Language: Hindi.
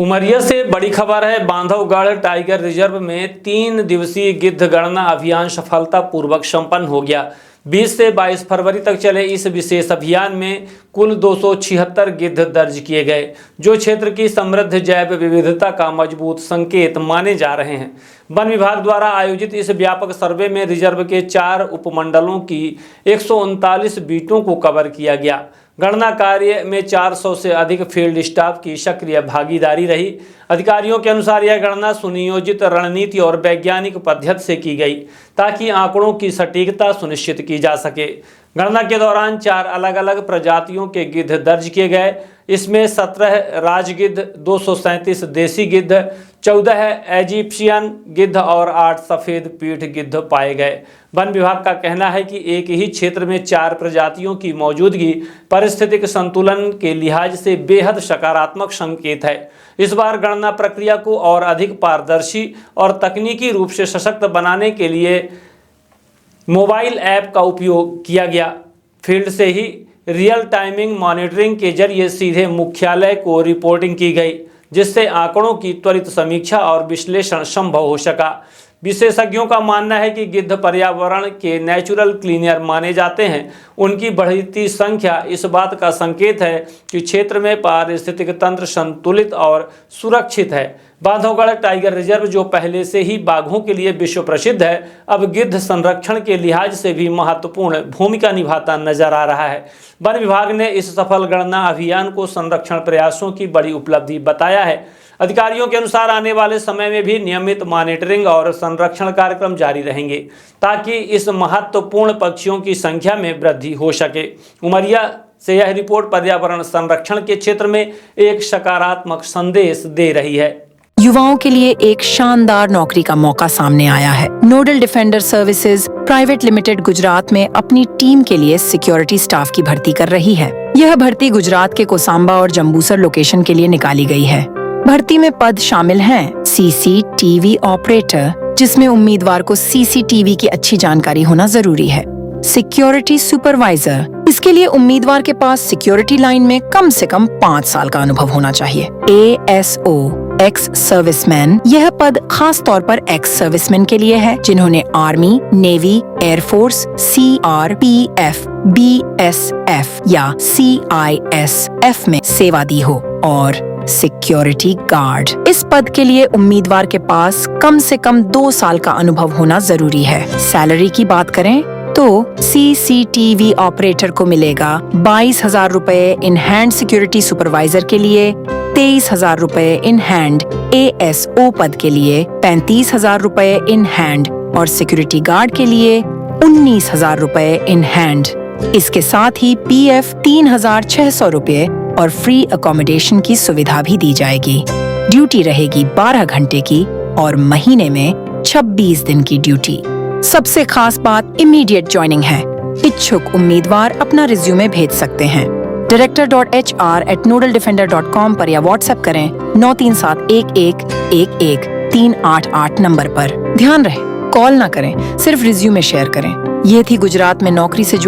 उमरिया से बड़ी खबर है। बांधवगढ़ टाइगर रिजर्व में 3 दिवसीय गिद्ध गणना अभियान सफलतापूर्वक संपन्न हो गया। 20 से 22 फरवरी तक चले इस विशेष अभियान में कुल 276 गिद्ध दर्ज किए गए, जो क्षेत्र की समृद्ध जैव विविधता का मजबूत संकेत माने जा रहे हैं। वन विभाग द्वारा आयोजित इस व्यापक सर्वे में रिजर्व के 4 उपमंडलों की 139 बीटों को कवर किया गया। गणना कार्य में 400 से अधिक फील्ड स्टाफ की सक्रिय भागीदारी रही। अधिकारियों के अनुसार यह गणना सुनियोजित रणनीति और वैज्ञानिक पद्धति से की गई, ताकि आंकड़ों की सटीकता सुनिश्चित की जा सके। गणना के दौरान 4 अलग अलग प्रजातियों के गिद्ध दर्ज किए गए। इसमें 17 राजगिद्ध, 237 देसी गिद्ध, 14 इजिप्शियन गिद्ध और 8 सफ़ेद पीठ गिद्ध पाए गए। वन विभाग का कहना है कि एक ही क्षेत्र में 4 प्रजातियों की मौजूदगी पारिस्थितिक संतुलन के लिहाज से बेहद सकारात्मक संकेत है। इस बार गणना प्रक्रिया को और अधिक पारदर्शी और तकनीकी रूप से सशक्त बनाने के लिए मोबाइल ऐप का उपयोग किया गया। फील्ड से ही रियल टाइमिंग मॉनिटरिंग के जरिए सीधे मुख्यालय को रिपोर्टिंग की गई, जिससे आंकड़ों की त्वरित समीक्षा और विश्लेषण संभव हो सका। विशेषज्ञों का मानना है कि गिद्ध पर्यावरण के नेचुरल क्लीनर माने जाते हैं। उनकी बढ़ती संख्या इस बात का संकेत है कि क्षेत्र में पारिस्थितिक तंत्र संतुलित और सुरक्षित है। बांधवगढ़ टाइगर रिजर्व, जो पहले से ही बाघों के लिए विश्व प्रसिद्ध है, अब गिद्ध संरक्षण के लिहाज से भी महत्वपूर्ण भूमिका निभाता नजर आ रहा है। वन विभाग ने इस सफल गणना अभियान को संरक्षण प्रयासों की बड़ी उपलब्धि बताया है। अधिकारियों के अनुसार आने वाले समय में भी नियमित मॉनिटरिंग और संरक्षण कार्यक्रम जारी रहेंगे, ताकि इस महत्वपूर्ण पक्षियों की संख्या में वृद्धि हो सके। उमरिया से यह रिपोर्ट पर्यावरण संरक्षण के क्षेत्र में एक सकारात्मक संदेश दे रही है। युवाओं के लिए एक शानदार नौकरी का मौका सामने आया है। Nodal defender services private limited Gujarat में अपनी टीम के लिए सिक्योरिटी स्टाफ की भर्ती कर रही है। यह भर्ती गुजरात के कोसांबा और जंबूसर लोकेशन के लिए निकाली गई है। भर्ती में पद शामिल हैं सीसीटीवी ऑपरेटर, जिसमें उम्मीदवार को सीसीटीवी की अच्छी जानकारी होना जरूरी है। सिक्योरिटी सुपरवाइजर, इसके लिए उम्मीदवार के पास सिक्योरिटी लाइन में कम से कम 5 साल का अनुभव होना चाहिए। ASO एक्स सर्विसमैन, यह पद खास तौर पर एक्स सर्विसमैन के लिए है, जिन्होंने army, navy, air force, CRPF, BSF या CISF में सेवा दी हो। और सिक्योरिटी गार्ड, इस पद के लिए उम्मीदवार के पास कम से कम 2 साल का अनुभव होना जरूरी है। सैलरी की बात करें तो CCTV ऑपरेटर को मिलेगा 22,000 रुपए इन हैंड। सिक्योरिटी सुपरवाइजर के लिए 23,000 रुपए इन हैंड। ASO पद के लिए 35,000 रुपए इन हैंड और सिक्योरिटी गार्ड के लिए 19,000 रुपए इन हैंड। इसके साथ ही PF 3,600 रुपए और फ्री अकोमोडेशन की सुविधा भी दी जाएगी। ड्यूटी रहेगी 12 घंटे की और महीने में 26 दिन की ड्यूटी। सबसे खास बात इमीडिएट ज्वाइनिंग है। इच्छुक उम्मीदवार अपना रिज्यूमे भेज सकते हैं। director.hr@nodeldefender.com पर या व्हाट्सएप करें 9371111388 नंबर पर। ध्यान रहे, कॉल ना करें, सिर्फ रिज्यूमे शेयर करें। ये थी गुजरात में नौकरी से जुड़ी